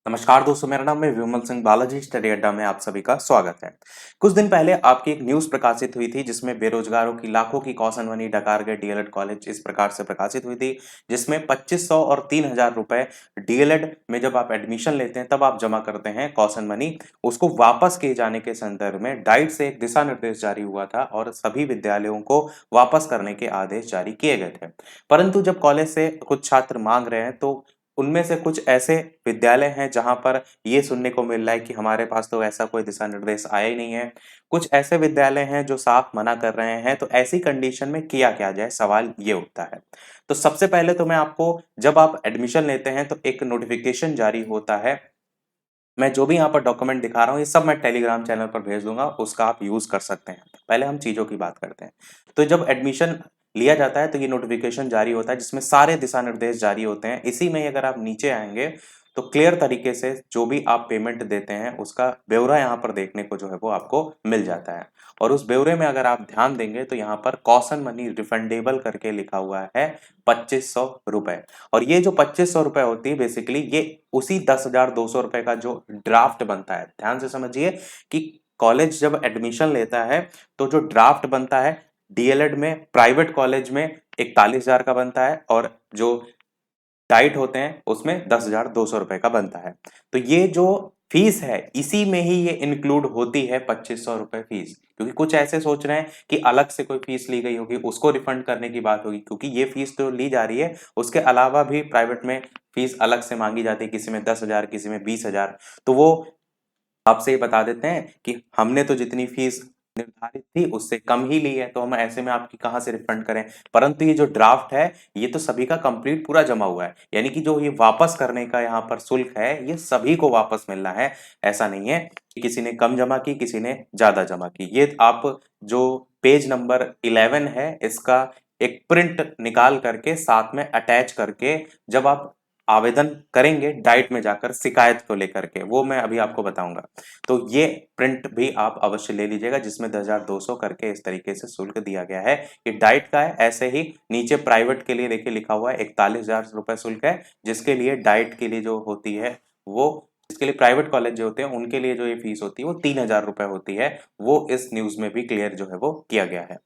नमस्कार दोस्तों, मेरा नाम है विमल सिंह बालाजी। स्टडी अड्डा में आप सभी का स्वागत है। कुछ दिन पहले आपकी एक न्यूज़ प्रकाशित हुई थी जिसमें बेरोजगारों की लाखों की कौशन मनी डकार गए डीएलएड कॉलेज इस प्रकार से प्रकाशित हुई थी, जिसमें 2500 और 3000 रुपए डीएलएड में जब आप एडमिशन लेते हैं तब आप जमा करते हैं कौशन मनी, उसको वापस किए जाने के संदर्भ में डाइट से एक दिशा निर्देश जारी हुआ था और सभी विद्यालयों को वापस करने के आदेश जारी किए गए थे। परंतु जब कॉलेज से कुछ छात्र मांग रहे हैं तो उनमें से कुछ ऐसे विद्यालय हैं जहाँ पर ये सुनने को मिल रहा है कि हमारे पास तो ऐसा कोई दिशा निर्देश आया ही नहीं है। कुछ ऐसे विद्यालय हैं जो साफ मना कर रहे हैं, तो ऐसी कंडीशन में किया क्या जाए, सवाल ये उठता है। तो सबसे पहले तो मैं आपको, जब आप एडमिशन लेते हैं तो एक नोटिफिकेशन जारी होता है। मैं जो भी यहाँ पर डॉक्यूमेंट दिखा रहा हूँ ये सब मैं टेलीग्राम चैनल पर भेज दूंगा, उसका आप यूज कर सकते हैं। पहले हम चीजों की बात करते हैं। तो जब एडमिशन लिया जाता है तो ये नोटिफिकेशन जारी होता है जिसमें सारे दिशा निर्देश जारी होते हैं। इसी में अगर आप नीचे आएंगे तो क्लियर तरीके से जो भी आप पेमेंट देते हैं उसका ब्यौरा यहाँ पर देखने को जो है वो आपको मिल जाता है। और उस ब्यौरे में अगर आप ध्यान देंगे तो यहाँ पर कॉशन मनी रिफंडेबल करके लिखा हुआ है 2500 रुपए। और ये जो 2500 रुपए होती है बेसिकली ये उसी 10,200 रुपए का जो ड्राफ्ट बनता है। ध्यान से समझिए कि कॉलेज जब एडमिशन लेता है तो जो ड्राफ्ट बनता है डीएलएड में प्राइवेट कॉलेज में 41,000 का बनता है, और जो डाइट होते हैं उसमें 10,200 रुपए का बनता है। तो ये जो फीस है इसी में ही ये इंक्लूड होती है 2500 रुपए फीस, क्योंकि कुछ ऐसे सोच रहे हैं कि अलग से कोई फीस ली गई होगी उसको रिफंड करने की बात होगी, क्योंकि ये फीस तो ली जा रही है, उसके अलावा भी प्राइवेट में फीस अलग से मांगी जाती है, किसी में 10,000 किसी में 20,000। तो वो आपसे ये बता देते हैं कि हमने तो जितनी फीस निर्धारित थी उससे कम ही ली है, तो हम ऐसे में आपकी कहाँ से रिफंड करें। परंतु ये जो ड्राफ्ट है ये तो सभी का कंप्लीट पूरा जमा हुआ है, यानी कि जो ये वापस करने का यहाँ पर शुल्क है ये सभी को वापस मिलना है। ऐसा नहीं है कि किसी ने कम जमा की किसी ने ज्यादा जमा की। ये आप जो पेज नंबर 11 है इसका एक प्रिंट निकाल करके साथ में अटैच करके जब आप आवेदन करेंगे डाइट में जाकर शिकायत को लेकर के, वो मैं अभी आपको बताऊंगा। तो ये प्रिंट भी आप अवश्य ले लीजिएगा जिसमें 10,200 करके इस तरीके से शुल्क दिया गया है। ये डाइट का है। ऐसे ही नीचे प्राइवेट के लिए देखिए लिखा हुआ है 41,000 रुपए शुल्क है, जिसके लिए डाइट के लिए जो होती है वो, जिसके लिए प्राइवेट कॉलेज जो होते हैं उनके लिए जो ये फीस होती है वो 3,000 रुपए होती है। वो इस न्यूज में भी क्लियर जो है वो किया गया है।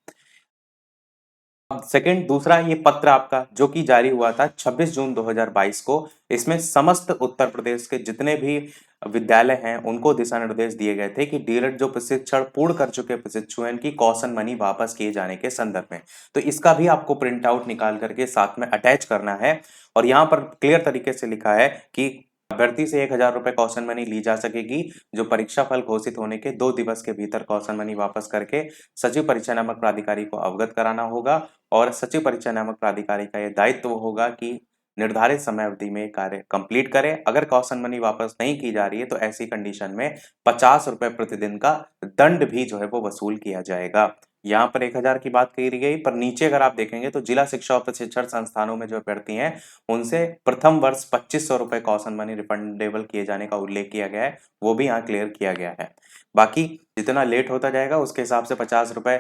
अब सेकंड दूसरा ये पत्र आपका जो कि जारी हुआ था 26 जून 2022 को, इसमें समस्त उत्तर प्रदेश के जितने भी विद्यालय हैं उनको दिशा निर्देश दिए गए थे कि डीएलएड जो प्रशिक्षण पूर्ण कर चुके प्रशिक्षु हैं इनकी कौशन मनी वापस किए जाने के संदर्भ में। तो इसका भी आपको प्रिंट आउट निकाल करके साथ में अटैच करना है। और यहाँ पर क्लियर तरीके से लिखा है कि अभ्यर्थी से 1,000 रुपए कौशन मनी ली जा सकेगी, जो परीक्षा फल घोषित होने के 2 दिवस के भीतर कौशन मनी वापस करके सचिव परीक्षा नामक प्राधिकारी को अवगत कराना होगा। और सचिव परीक्षा नामक प्राधिकारी का यह दायित्व होगा कि निर्धारित समय अवधि में कार्य कंप्लीट करें। अगर कौशन मनी वापस नहीं की जा रही है तो ऐसी कंडीशन में 50 रुपए प्रतिदिन का दंड भी जो है वो वसूल किया जाएगा। यहाँ पर 1,000 की बात कही गई, पर नीचे अगर आप देखेंगे तो जिला शिक्षा और प्रशिक्षण संस्थानों में जो अभ्यर्थी हैं उनसे प्रथम वर्ष 2,500 रुपए कौशन मनी रिफंडेबल किए जाने का उल्लेख किया गया है, वो भी यहाँ क्लियर किया गया है। बाकी जितना लेट होता जाएगा उसके हिसाब से 50 रुपए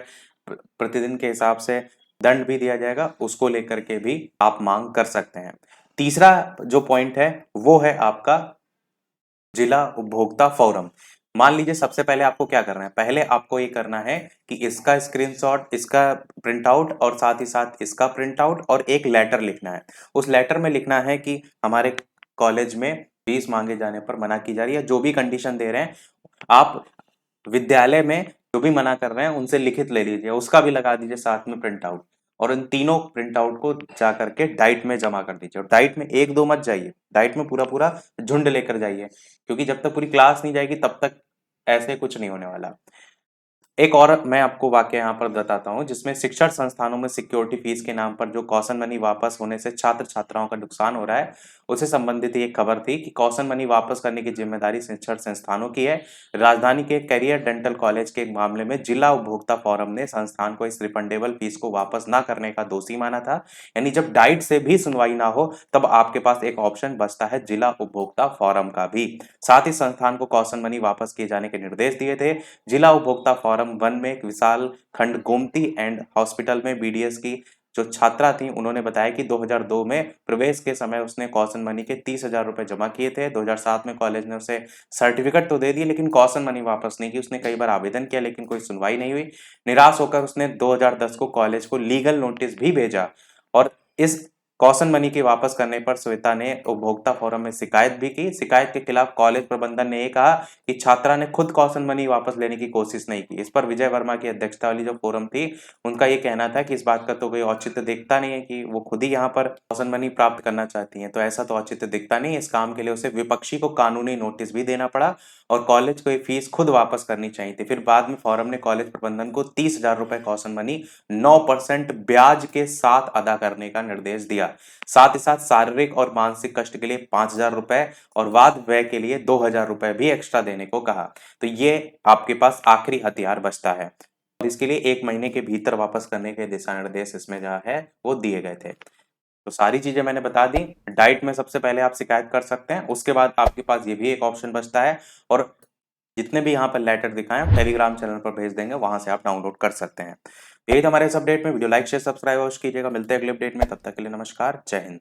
प्रतिदिन के हिसाब से दंड भी दिया जाएगा, उसको लेकर के भी आप मांग कर सकते हैं। तीसरा जो पॉइंट है वो है आपका जिला उपभोक्ता फोरम। मान लीजिए सबसे पहले आपको क्या करना है, पहले आपको ये करना है कि इसका स्क्रीनशॉट, इसका प्रिंट आउट और साथ ही साथ इसका प्रिंट आउट और एक लेटर लिखना है। उस लेटर में लिखना है कि हमारे कॉलेज में फीस मांगे जाने पर मना की जा रही है, जो भी कंडीशन दे रहे हैं आप विद्यालय में जो भी मना कर रहे हैं उनसे लिखित ले लीजिए, उसका भी लगा दीजिए साथ में प्रिंट आउट। और इन तीनों प्रिंट आउट को जा करके डाइट में जमा कर दीजिए। और डाइट में एक दो मत जाइए, डाइट में पूरा पूरा झुंड लेकर जाइए, क्योंकि जब तक पूरी क्लास नहीं जाएगी तब तक ऐसे कुछ नहीं होने वाला। एक और मैं आपको वाक्य यहाँ पर बताता हूँ जिसमें शिक्षण संस्थानों में सिक्योरिटी फीस के नाम पर जो कौशन मनी वापस होने से छात्र छात्राओं का नुकसान हो रहा है, उससे संबंधित एक खबर थी कि कौशन मनी वापस करने की जिम्मेदारी शिक्षण संस्थानों की है। राजधानी के कैरियर डेंटल कॉलेज के एक मामले में जिला उपभोक्ता फोरम ने संस्थान को इस रिफंडेबल फीस को वापस न करने का दोषी माना था। यानी जब डाइट से भी सुनवाई ना हो तब आपके पास एक ऑप्शन बचता है जिला उपभोक्ता फोरम का भी। साथ ही संस्थान को कौशन मनी वापस किए जाने के निर्देश दिए थे। जिला उपभोक्ता फोरम 1 में एक विशाल खंड गोमती एंड हॉस्पिटल में बीडीएस की जो छात्रा थी उन्होंने बताया कि 2002 में प्रवेश के समय उसने कॉशन मनी के 30,000 रुपए जमा किए थे। 2007 में कॉलेज ने उसे सर्टिफिकेट तो दे दिए लेकिन कॉशन मनी वापस नहीं की। उसने कई बार आवेदन किया लेकिन कोई सुनवाई नहीं हुई। निराश होकर उसने 2010 को कॉलेज को लीगल नोटिस भी भेजा और इस कॉशन मनी के वापस करने पर श्वेता ने उपभोक्ता फोरम में शिकायत भी की। शिकायत के खिलाफ कॉलेज प्रबंधन ने ये कहा कि छात्रा ने खुद कॉशन मनी वापस लेने की कोशिश नहीं की। इस पर विजय वर्मा की अध्यक्षता वाली जो फोरम थी उनका ये कहना था कि इस बात का तो कोई औचित्य दिखता नहीं है कि वो खुद ही यहाँ पर कॉशन मनी प्राप्त करना चाहती हैं, तो ऐसा तो औचित्य दिखता नहीं। इस काम के लिए उसे विपक्षी को कानूनी नोटिस भी देना पड़ा और कॉलेज को ये फीस खुद वापस करनी चाहिए थी। फिर बाद में फोरम ने कॉलेज प्रबंधन को 30,000 रुपए कॉशन मनी 9% ब्याज के साथ अदा करने का निर्देश दिया। साथ ही साथ शारीरिक और मानसिक कष्ट के लिए 5,000 रुपए और वाद व्यय के लिए 2,000 रुपए भी एक्स्ट्रा देने को कहा। तो ये आपके पास आखिरी हथियार बचता है और इसके लिए 1 महीने के भीतर वापस करने के दिशा निर्देश इसमें जो है वो दिए गए थे। तो सारी चीजें मैंने बता दी। डाइट में सबसे पहले आप शिकायत कर सकते हैं, उसके बाद आपके पास ये भी एक ऑप्शन बचता है और जितने भी यहाँ पर लेटर दिखाएं हम टेलीग्राम चैनल पर भेज देंगे, वहां से आप डाउनलोड कर सकते हैं। यही था हमारे इस अपडेट में। वीडियो लाइक शेयर सब्सक्राइब अवश्य कीजिएगा। मिलते हैं अगले अपडेट में, तब तक के लिए नमस्कार, जय हिंद।